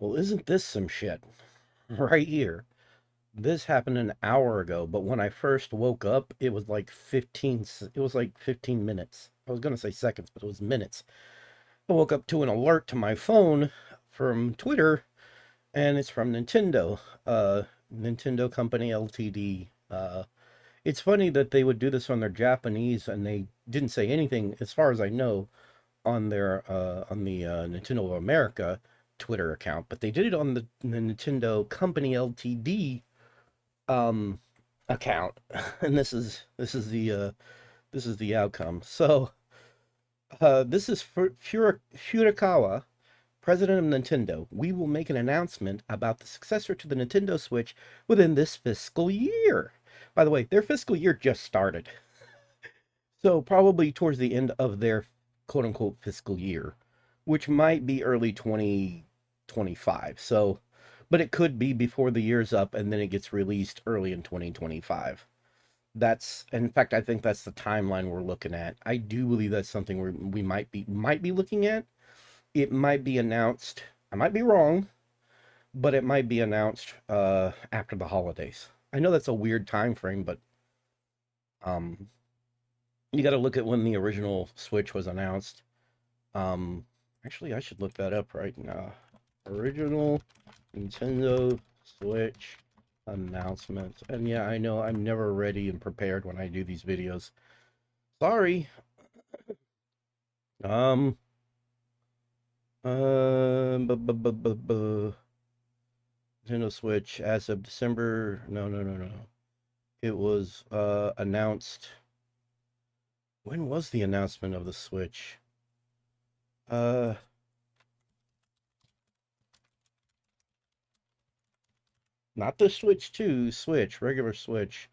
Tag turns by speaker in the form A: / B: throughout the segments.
A: Well, isn't this some shit? Right here. This happened an hour ago, but when I first woke up, it was like 15 minutes. I was going to say seconds, but it was minutes. I woke up to an alert to my phone from Twitter, and it's from Nintendo. Nintendo Company Ltd. It's funny that they would do this on their Japanese, and they didn't say anything, as far as I know, on their on the Nintendo of America Twitter account, but they did it on the Nintendo Company Ltd um account. And this is the outcome. So this is for Furukawa, president of Nintendo. We will make an announcement about the successor to the Nintendo Switch within this fiscal year. By the way, their fiscal year just started, so probably towards the end of their quote unquote fiscal year, which might be early 2025. So, but it could be before the year's up and then it gets released early in 2025. That's, in fact, I think that's the timeline we're looking at. I do believe that's something we might be looking at. It might be announced. I might be wrong, but it might be announced after the holidays. I know that's a weird time frame, but um you got to look at when the original Switch was announced. Um, Actually, I should look that up right now. Original Nintendo Switch announcement. And yeah, I know I'm never ready and prepared when I do these videos. Sorry. Um, Nintendo Switch as of December. No, no, no, no. It was announced. When was the announcement of the Switch? Uh, Not the Switch 2, Switch, regular Switch.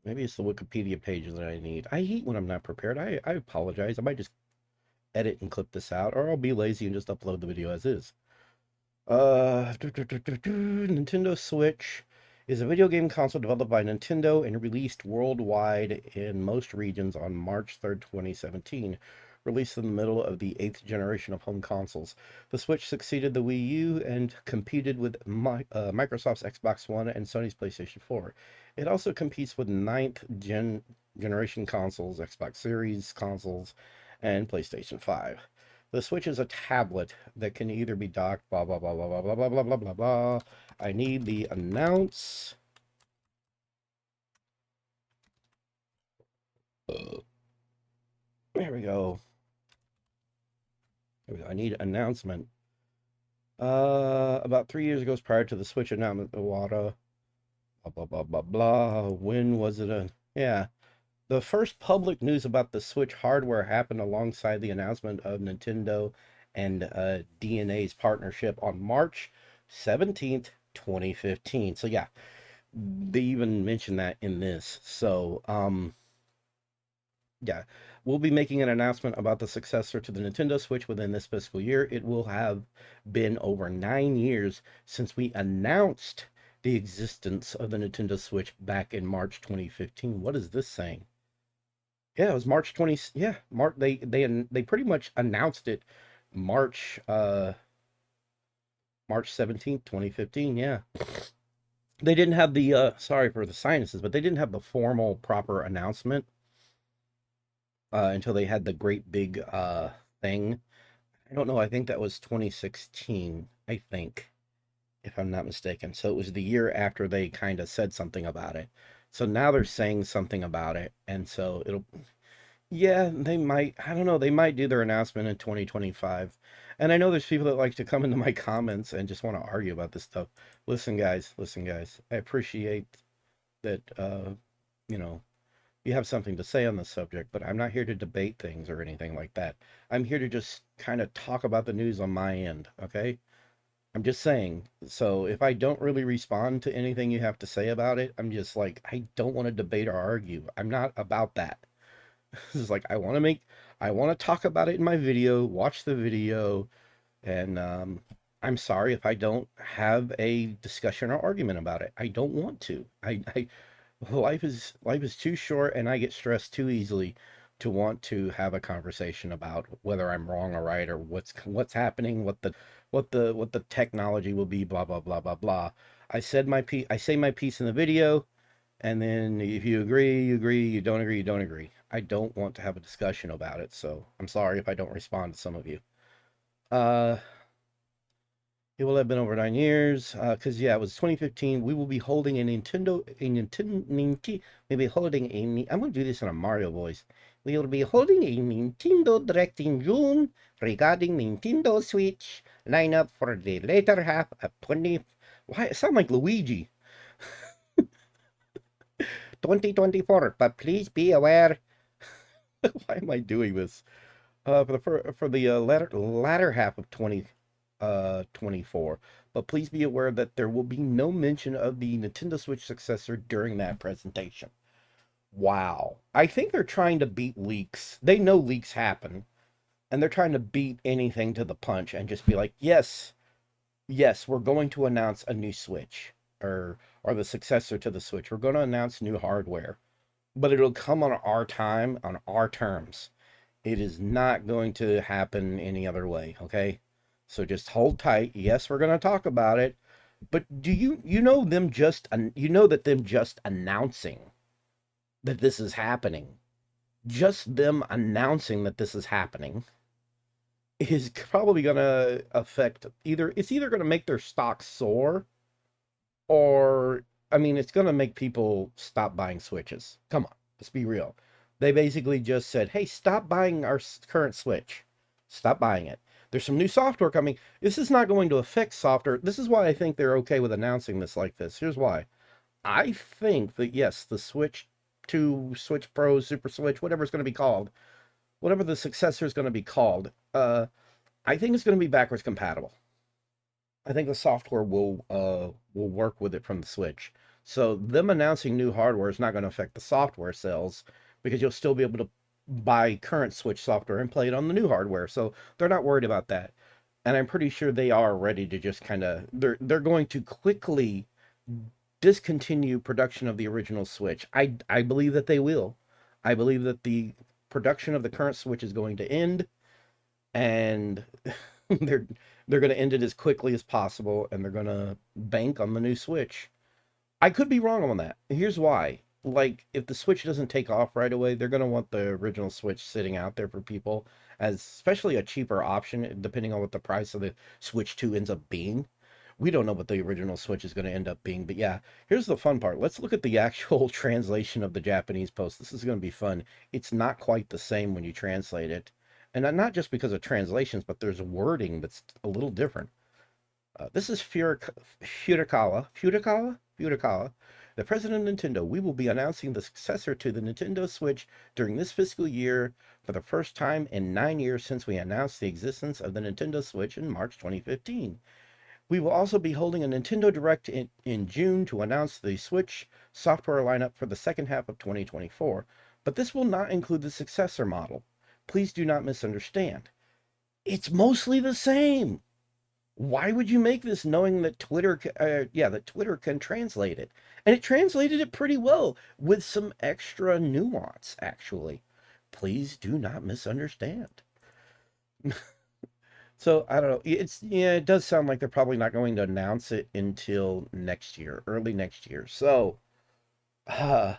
A: Maybe it's the Wikipedia page that I need. I hate when I'm not prepared. I apologize. I might just edit and clip this out, or I'll be lazy and just upload the video as is. Nintendo Switch is a video game console developed by Nintendo and released worldwide in most regions on March 3rd, 2017. Released in the middle of the 8th generation of home consoles. The Switch succeeded the Wii U and competed with Microsoft's Xbox One and Sony's PlayStation 4. It also competes with generation consoles, Xbox Series consoles, and PlayStation 5. The Switch is a tablet that can either be docked, blah, blah, blah, blah, blah, blah, blah, blah, blah, blah, blah. I need the announce. There we go. I need announcement. About 3 years ago, prior to the Switch announcement, the WADA, blah, blah, blah, blah, blah. When was it? Yeah. The first public news about the Switch hardware happened alongside the announcement of Nintendo and DNA's partnership on March 17th, 2015. So yeah, they even mentioned that in this. So yeah, we'll be making an announcement about the successor to the Nintendo Switch within this fiscal year. It will have been over 9 years since we announced the existence of the Nintendo Switch back in March 2015. What is this saying? Yeah, it was March 20. Yeah, March. They pretty much announced it March March 17th, 2015. Yeah, they didn't have the sorry for the sinuses, but they didn't have the formal proper announcement until they had the great big thing. I don't know. I think that was 2016. I think, if I'm not mistaken. So it was the year after they kind of said something about it. So now they're saying something about it, and so it'll. Yeah, they might. I don't know. They might do their announcement in 2025. And I know there's people that like to come into my comments and just want to argue about this stuff. Listen, guys. I appreciate that, you know, you have something to say on the subject, but I'm not here to debate things or anything like that. I'm here to just kind of talk about the news on my end, okay? I'm just saying. So if I don't really respond to anything you have to say about it, I'm just like, I don't want to debate or argue. I'm not about that. This is like I want to talk about it in my video, watch the video, and I'm sorry if I don't have a discussion or argument about it. I don't want to. I life is too short, and I get stressed too easily to want to have a conversation about whether I'm wrong or right, or what's happening, what the technology will be, blah blah blah blah blah. I say my piece in the video, and then if you agree, you agree. You don't agree, you don't agree. I don't want to have a discussion about it, so I'm sorry if I don't respond to some of you. Uh, it will have been over 9 years, because yeah, it was 2015. We will be holding maybe holding a. I'm going to do this in a Mario voice. We will be holding a Nintendo Direct in June regarding Nintendo Switch lineup for the later half of 20. Why it sound like Luigi? 2024. But please be aware. Why am I doing this? For the latter half of 2024. But please be aware that there will be no mention of the Nintendo Switch successor during that presentation. Wow. I think they're trying to beat leaks. They know leaks happen, and they're trying to beat anything to the punch and just be like, yes, yes, we're going to announce a new Switch, or the successor to the Switch. We're going to announce new hardware, but it'll come on our time, on our terms. It is not going to happen any other way, okay? So just hold tight. Yes, we're going to talk about it, but do you know them just you know that them just announcing that this is happening, just them announcing that this is happening is probably going to affect either going to make their stock soar, or I mean it's going to make people stop buying Switches. Come on, let's be real. They basically just said, "Hey, stop buying our current Switch. Stop buying it. There's some new software coming." This is not going to affect software. This is why I think they're okay with announcing this like this. Here's why. I think that yes, the Switch 2, Switch Pro, Super Switch, whatever it's going to be called, whatever the successor is going to be called, I think it's going to be backwards compatible. I think the software will work with it from the Switch. So them announcing new hardware is not going to affect the software sales, because you'll still be able to buy current Switch software and play it on the new hardware. So they're not worried about that. And I'm pretty sure they are ready to just kind of they're going to quickly discontinue production of the original Switch. I believe that they will. I believe that the production of the current Switch is going to end, and they're they're going to end it as quickly as possible, and they're going to bank on the new Switch. I could be wrong on that. Here's why. Like, if the Switch doesn't take off right away, they're going to want the original Switch sitting out there for people as especially a cheaper option, depending on what the price of the Switch 2 ends up being. We don't know what the original Switch is going to end up being, but yeah, here's the fun part. Let's look at the actual translation of the Japanese post. This is going to be fun. It's not quite the same when you translate it. And not just because of translations, but there's wording that's a little different. This is Furikawa, the president of Nintendo. We will be announcing the successor to the Nintendo Switch during this fiscal year for the first time in 9 years since we announced the existence of the Nintendo Switch in March 2015. We will also be holding a Nintendo Direct in June to announce the Switch software lineup for the second half of 2024, but this will not include the successor model. Please do not misunderstand. It's mostly the same. Why would you make this knowing that Twitter can translate it? And it translated it pretty well with some extra nuance, actually. Please do not misunderstand. So I don't know. It does sound like they're probably not going to announce it until next year, early next year. So, uh,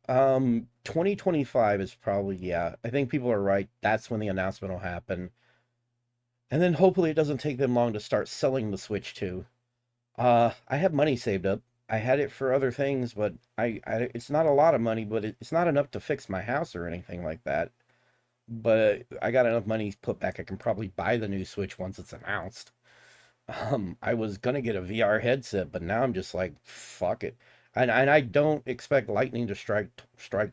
A: 2025 is probably, yeah. I think people are right. That's when the announcement will happen. And then hopefully it doesn't take them long to start selling the Switch too. I have money saved up. I had it for other things, but it's not a lot of money, but it's not enough to fix my house or anything like that. But I got enough money put back. I can probably buy the new Switch once it's announced. I was gonna get a VR headset, but now I'm just like, fuck it. And I don't expect lightning to strike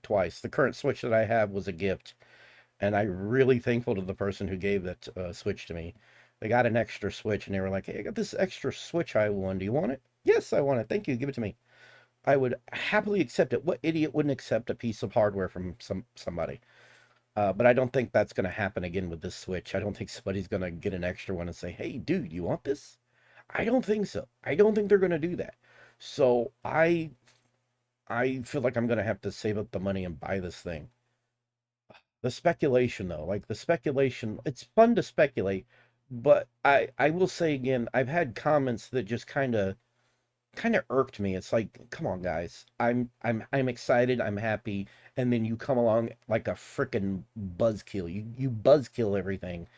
A: twice. The current Switch that I have was a gift, and I'm really thankful to the person who gave that Switch to me. They got an extra Switch, and they were like, "Hey, I got this extra Switch I won. Do you want it?" "Yes, I want it. Thank you. Give it to me." I would happily accept it. What idiot wouldn't accept a piece of hardware from somebody? But I don't think that's going to happen again with this Switch. I don't think somebody's going to get an extra one and say, "Hey, dude, you want this?" I don't think so. I don't think they're going to do that. So I feel like I'm gonna have to save up the money and buy this thing. The speculation though, like the speculation, it's fun to speculate, but I will say again, I've had comments that just kind of irked me. It's like, come on, guys. I'm excited, I'm happy, and then you come along like a freaking buzzkill. You buzzkill everything,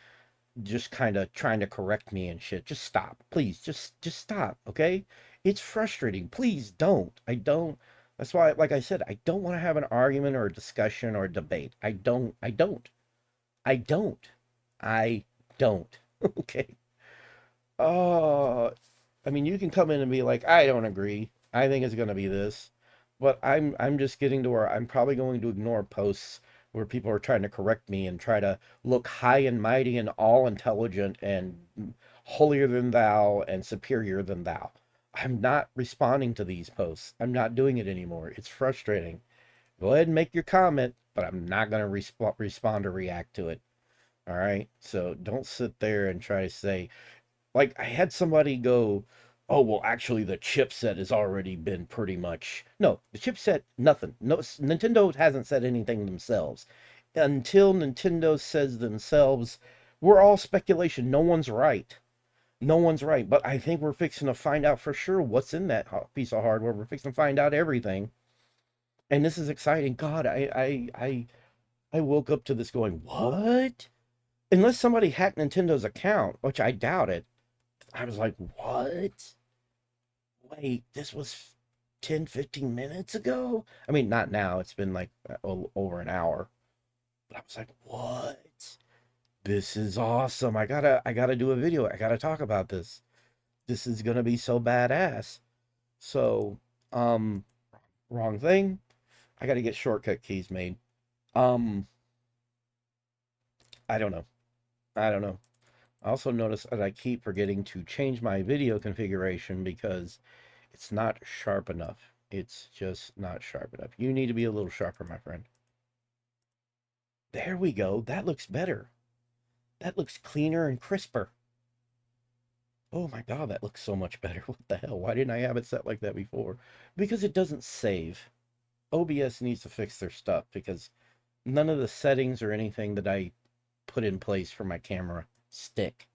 A: just kind of trying to correct me and shit. Just stop, please. Just stop, okay? It's frustrating. Please don't. I don't. That's why, like I said, I don't want to have an argument or a discussion or a debate. I don't. I don't. I don't. I don't. Okay. Oh, I mean, you can come in and be like, I don't agree. I think it's going to be this. But I'm just getting to where I'm probably going to ignore posts where people are trying to correct me and try to look high and mighty and all intelligent and holier than thou and superior than thou. I'm not responding to these posts. I'm not doing it anymore. It's frustrating. Go ahead and make your comment, but I'm not going to respond or react to it. All right. So don't sit there and try to say, like, I had somebody go, "Oh, well, actually, the chipset has already been pretty much." No, the chipset, nothing. No, Nintendo hasn't said anything themselves. Until Nintendo says themselves, we're all speculation. No one's right. No one's right. But I think we're fixing to find out for sure what's in that piece of hardware. We're fixing to find out everything. And this is exciting. God, I woke up to this going, what? Unless somebody hacked Nintendo's account, which I doubt it. I was like, what? Wait, this was 10, 15 minutes ago? I mean, not now. It's been like over an hour. But I was like, what? This is awesome. I gotta do a video. I gotta talk about this. This is gonna be so badass. So, um, wrong thing. I gotta get shortcut keys made. Um, I don't know. I don't know. I also notice that I keep forgetting to change my video configuration because it's not sharp enough. It's just not sharp enough. You need to be a little sharper, my friend. There we go. That looks better. That looks cleaner and crisper. Oh my God, that looks so much better. What the hell? Why didn't I have it set like that before? Because it doesn't save. OBS needs to fix their stuff because none of the settings or anything that I put in place for my camera stick.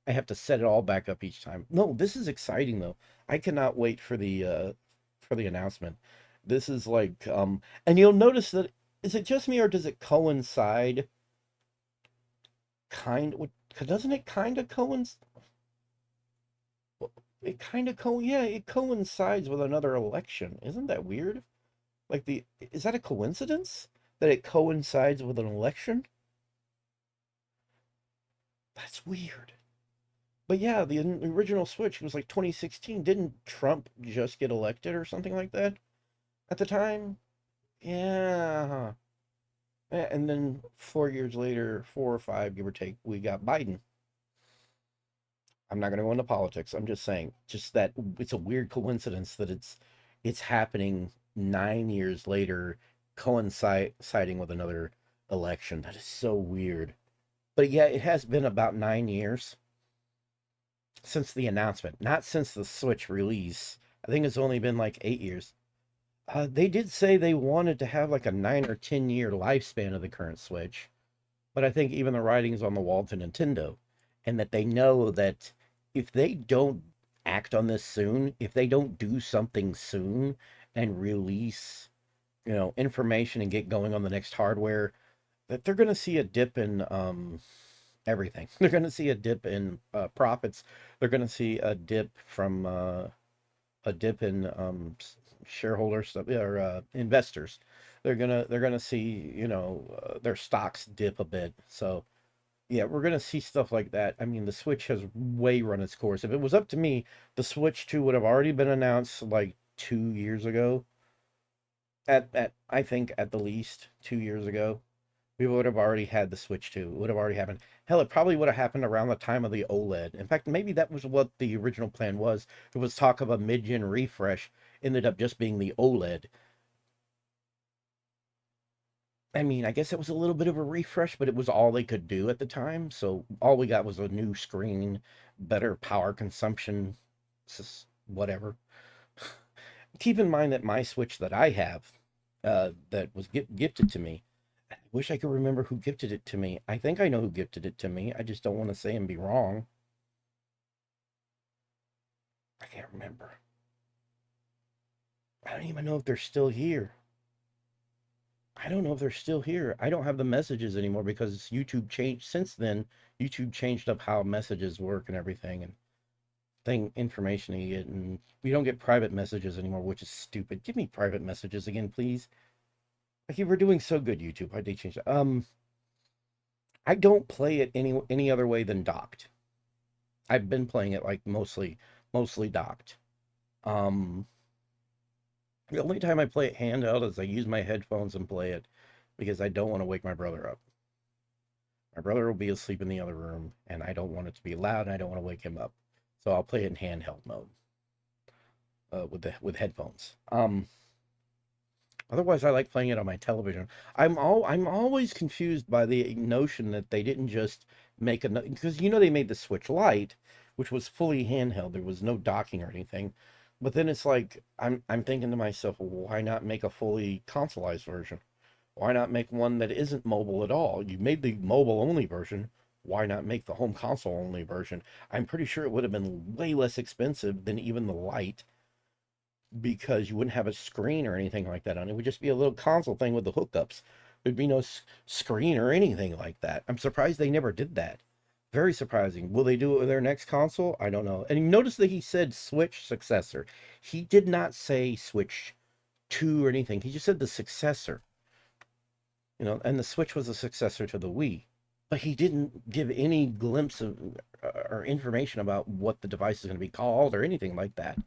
A: I have to set it all back up each time. No, this is exciting though. I cannot wait for the announcement. This is like and you'll notice that, is it just me or does it coincide kind with, doesn't it kind of coincide, it kind of yeah, it coincides with another election. Isn't that weird? Like, the is that a coincidence that it coincides with an election? That's weird. But yeah, the original Switch was like 2016. Didn't Trump just get elected or something like that at the time? Yeah. And then 4 years later, 4 or 5, give or take, we got Biden. I'm not going to go into politics. I'm just saying, just that it's a weird coincidence that it's happening 9 years later, coinciding with another election. That is so weird. But yeah, it has been about 9 years since the announcement, not since the Switch release. I think it's only been like 8 years. They did say they wanted to have like a 9 or 10 year lifespan of the current Switch, but I think even the writing's on the wall to Nintendo, and that they know that if they don't act on this soon, if they don't do something soon and release, information and get going on the next hardware, that they're going to see a dip in everything. They're going to see a dip in profits. They're going to see a dip from a dip in shareholders or investors. They're gonna see their stocks dip a bit. So yeah, we're gonna see stuff like that. I mean, the Switch has way run its course. If it was up to me, the Switch 2 would have already been announced like 2 years ago. At I think at the least 2 years ago, we would have already had the Switch 2. It would have already happened. Hell, it probably would have happened around the time of the OLED. In fact, maybe that was what the original plan was. There was talk of a mid-gen refresh, ended up just being the OLED. I mean, I guess it was a little bit of a refresh, but it was all they could do at the time. So all we got was a new screen, better power consumption, whatever. Keep in mind that my Switch that I have, that was gifted to me, I wish I could remember who gifted it to me. I think I know who gifted it to me. I just don't want to say and be wrong. I can't remember. I don't even know if they're still here. I don't know if they're still here. I don't have the messages anymore because YouTube changed since then. YouTube changed up how messages work and everything and thing information you get, and we don't get private messages anymore, which is stupid. Give me private messages again, please. Like you were doing so good, YouTube. Why'd they change that? I don't play it any other way than docked. I've been playing it like mostly docked. Um, the only time I play it handheld is I use my headphones and play it because I don't want to wake my brother up. My brother will be asleep in the other room, and I don't want it to be loud, and I don't want to wake him up. So I'll play it in handheld mode with headphones. Otherwise, I like playing it on my television. I'm always confused by the notion that they didn't just make a, because you know they made the Switch Lite, which was fully handheld. There was no docking or anything. But then it's like I'm thinking to myself, well, why not make a fully consoleized version? Why not make one that isn't mobile at all? You made the mobile only version. Why not make the home console only version? I'm pretty sure it would have been way less expensive than even the Lite because you wouldn't have a screen or anything like that on it. It would just be a little console thing with the hookups. There'd be no screen or anything like that. I'm surprised they never did that. Very surprising. Will they do it with their next console? I don't know. And you notice that he said Switch Successor. He did not say Switch 2 or anything. He just said the successor. You know, and the Switch was a successor to the Wii. But he didn't give any glimpse of or information about what the device is going to be called or anything like that.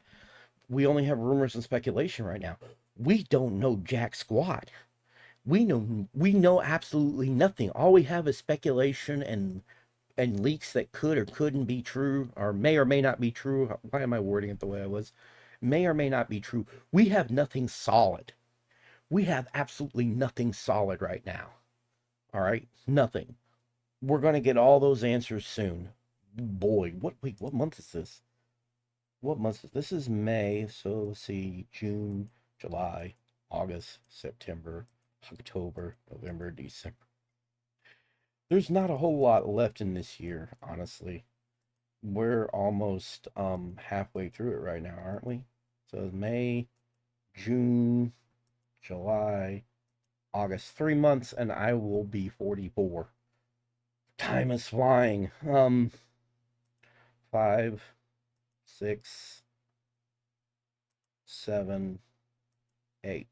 A: We only have rumors and speculation right now. We don't know jack squat. We know absolutely nothing. All we have is speculation and leaks that could or couldn't be true, or may not be true. Why am I wording it the way I was? May or may not be true. We have nothing solid. We have absolutely nothing solid right now. All right, nothing. We're gonna get all those answers soon. Boy, what month is this? What month is this? Is May, so let's see, June, July, August, September, October, November, December. There's not a whole lot left in this year, honestly. We're almost halfway through it right now, aren't we? So May, June, July, August, 3 months, and I will be 44. Time is flying. 5, 6, 7, 8.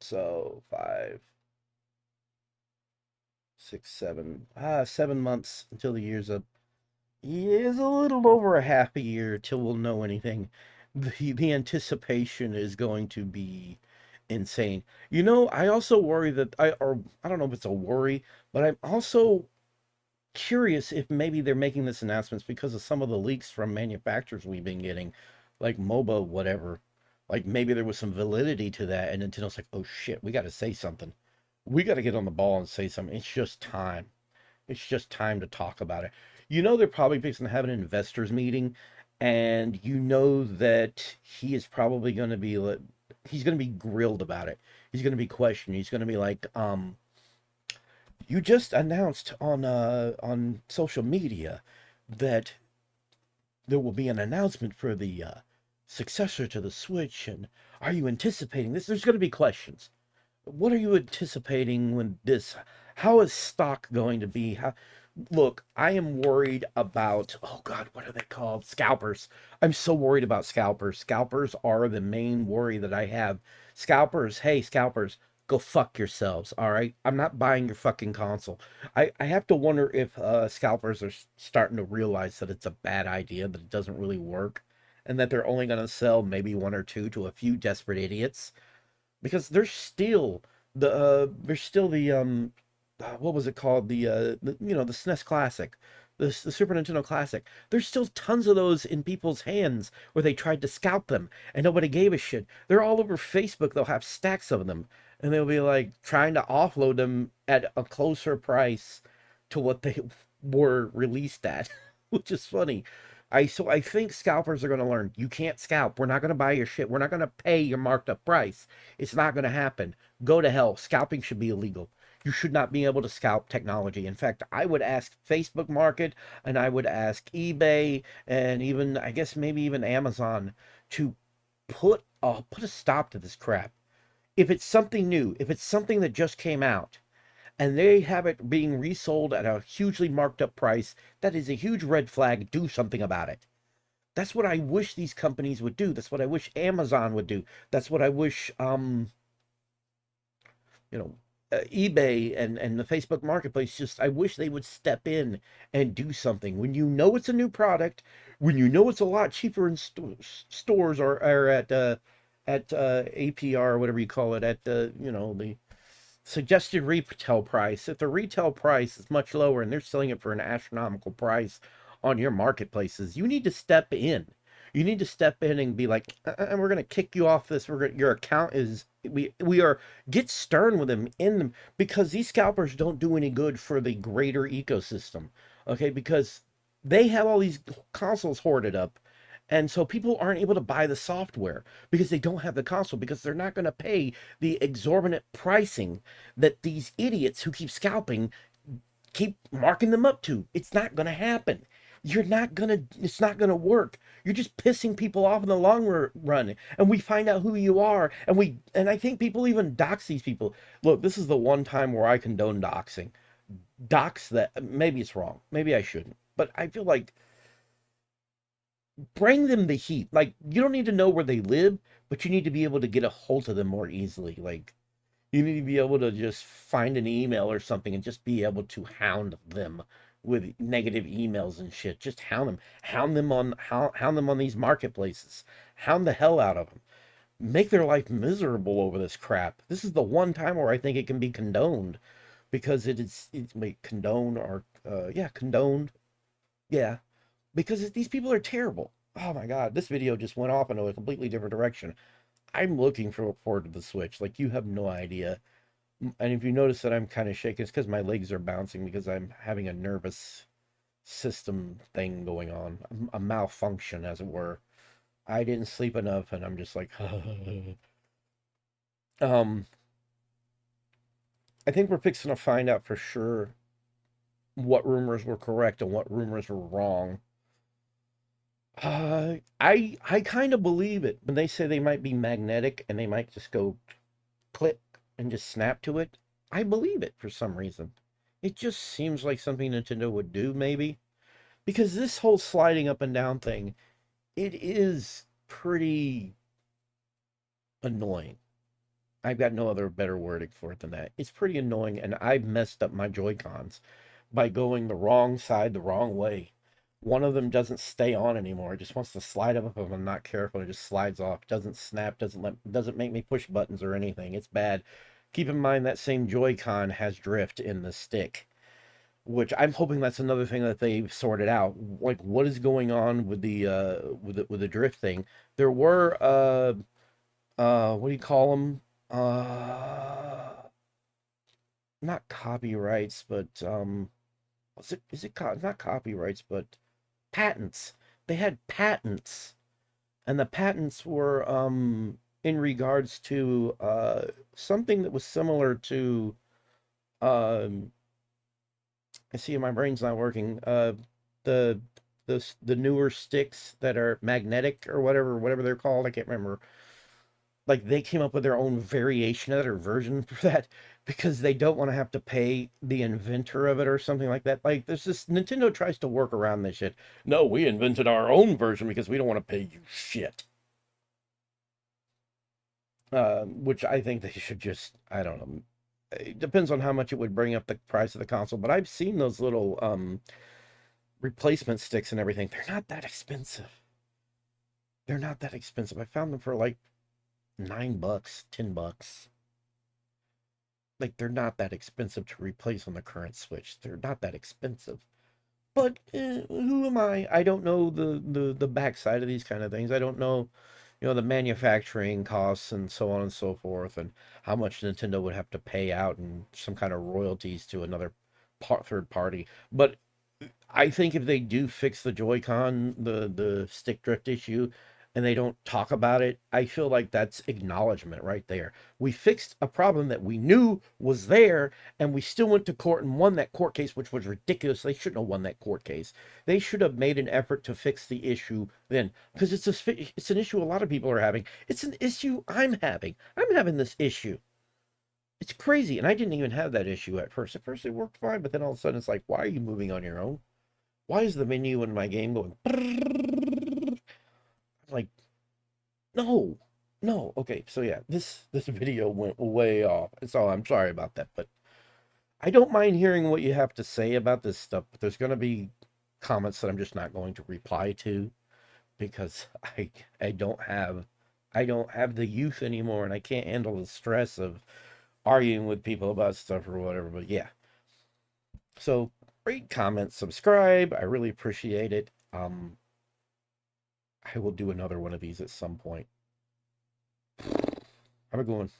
A: So 5, 6, 7, 7 months until the year's up. Is a little over a half a year till we'll know anything. The anticipation is going to be insane. You know, I also worry that I don't know if it's a worry, but I'm also curious if maybe they're making this announcements because of some of the leaks from manufacturers we've been getting, like MOBA, whatever. Like maybe there was some validity to that, and Nintendo's like, oh shit, we got to say something. We got to get on the ball and say something. It's just time. It's just time to talk about it. You know, they're probably fixing to have an investors meeting, and you know that he is probably going to be, he's going to be grilled about it. He's going to be questioned. He's going to be like, you just announced on social media that there will be an announcement for the successor to the Switch, and are you anticipating this? There's going to be questions. What are you anticipating when this? How is stock going to be? Look, I am worried about, oh God, what are they called? Scalpers. I'm so worried about scalpers. Scalpers are the main worry that I have. Scalpers, hey, scalpers, go fuck yourselves, all right? I'm not buying your fucking console. I have to wonder if scalpers are starting to realize that it's a bad idea, that it doesn't really work, and that they're only going to sell maybe one or two to a few desperate idiots because there's still the what was it called, the SNES Classic, the Super Nintendo Classic. There's still tons of those in people's hands where they tried to scalp them and nobody gave a shit. They're all over Facebook. They'll have stacks of them and they'll be like trying to offload them at a closer price to what they were released at, which is funny. I think scalpers are going to learn you can't scalp. We're not going to buy your shit. We're not going to pay your marked up price. It's not going to happen. Go to hell. Scalping should be illegal. You should not be able to scalp technology. In fact, I would ask Facebook Market and I would ask eBay and even I guess maybe even Amazon to put a stop to this crap. If it's something new, if it's something that just came out, and they have it being resold at a hugely marked up price, that is a huge red flag. Do something about it. That's what I wish these companies would do. That's what I wish Amazon would do. That's what I wish you know eBay and the Facebook marketplace, just I wish they would step in and do something. When you know it's a new product, when you know it's a lot cheaper in stores or at APR or whatever you call it, at the the suggested retail price. If the retail price is much lower and they're selling it for an astronomical price on your marketplaces, you need to step in. You need to step in and be like, and we're gonna kick you off this. Your account is we are get stern with them in them because these scalpers don't do any good for the greater ecosystem. Okay, because they have all these consoles hoarded up, and so people aren't able to buy the software because they don't have the console because they're not going to pay the exorbitant pricing that these idiots who keep scalping keep marking them up to. It's not going to happen. It's not going to work. You're just pissing people off in the long run. And we find out who you are. And I think people even dox these people. Look, this is the one time where I condone doxing. Dox that, maybe it's wrong. Maybe I shouldn't. But I feel like bring them the heat. Like, you don't need to know where they live, but you need to be able to get a hold of them more easily. Like, you need to be able to just find an email or something and just be able to hound them with negative emails and shit. Just hound them on these marketplaces. Hound the hell out of them. Make their life miserable over this crap. This is the one time where I think it can be condoned because it's wait, condoned or yeah, condoned. Yeah, because these people are terrible. Oh my God, this video just went off into a completely different direction. I'm looking forward to the Switch. Like, you have no idea. And if you notice that I'm kind of shaking, it's because my legs are bouncing because I'm having a nervous system thing going on, a malfunction, as it were. I didn't sleep enough, and I'm just like, um, I think we're fixing to find out for sure what rumors were correct and what rumors were wrong. I kind of believe it when they say they might be magnetic and they might just go click and just snap to it. I believe it for some reason. It just seems like something Nintendo would do, maybe. Because this whole sliding up and down thing, it is pretty annoying. I've got no other better wording for it than that. It's pretty annoying, and I've messed up my Joy-Cons by going the wrong side the wrong way. One of them doesn't stay on anymore. It just wants to slide up if I'm not careful. It just slides off. Doesn't snap. Doesn't make me push buttons or anything. It's bad. Keep in mind that same Joy-Con has drift in the stick, which I'm hoping that's another thing that they've sorted out. Like, what is going on with the drift thing? There were what do you call them? Not copyrights, but is it not copyrights, but patents. They had patents, and the patents were in regards to something that was similar to um I see my brain's not working. The the newer sticks that are magnetic or whatever they're called. I can't remember. Like, they came up with their own variation of that or version for that because they don't want to have to pay the inventor of it or something like that. Like, there's this Nintendo tries to work around this shit. No, we invented our own version because we don't want to pay you shit. Which I think they should just, I don't know. It depends on how much it would bring up the price of the console, but I've seen those little replacement sticks and everything. They're not that expensive. They're not that expensive. I found them for like $9, $10. Like, they're not that expensive to replace on the current Switch. They're not that expensive. But who am I? I don't know the backside of these kind of things. I don't know, the manufacturing costs and so on and so forth, and how much Nintendo would have to pay out and some kind of royalties to another third party. But I think if they do fix the Joy-Con, the stick drift issue, and they don't talk about it, I feel like that's acknowledgement right there. We fixed a problem that we knew was there, and we still went to court and won that court case, which was ridiculous. They shouldn't have won that court case. They should have made an effort to fix the issue then, because it's an issue a lot of people are having. It's an issue I'm having. I'm having this issue. It's crazy, and I didn't even have that issue at first. At first, it worked fine, but then all of a sudden, it's like, why are you moving on your own? Why is the menu in my game going? Like, no, no. Okay, so yeah, this video went way off. So I'm sorry about that, but I don't mind hearing what you have to say about this stuff. But there's going to be comments that I'm just not going to reply to because I don't have the youth anymore, and I can't handle the stress of arguing with people about stuff or whatever. But yeah, so rate, comment, subscribe. I really appreciate it. I will do another one of these at some point. Have a good one.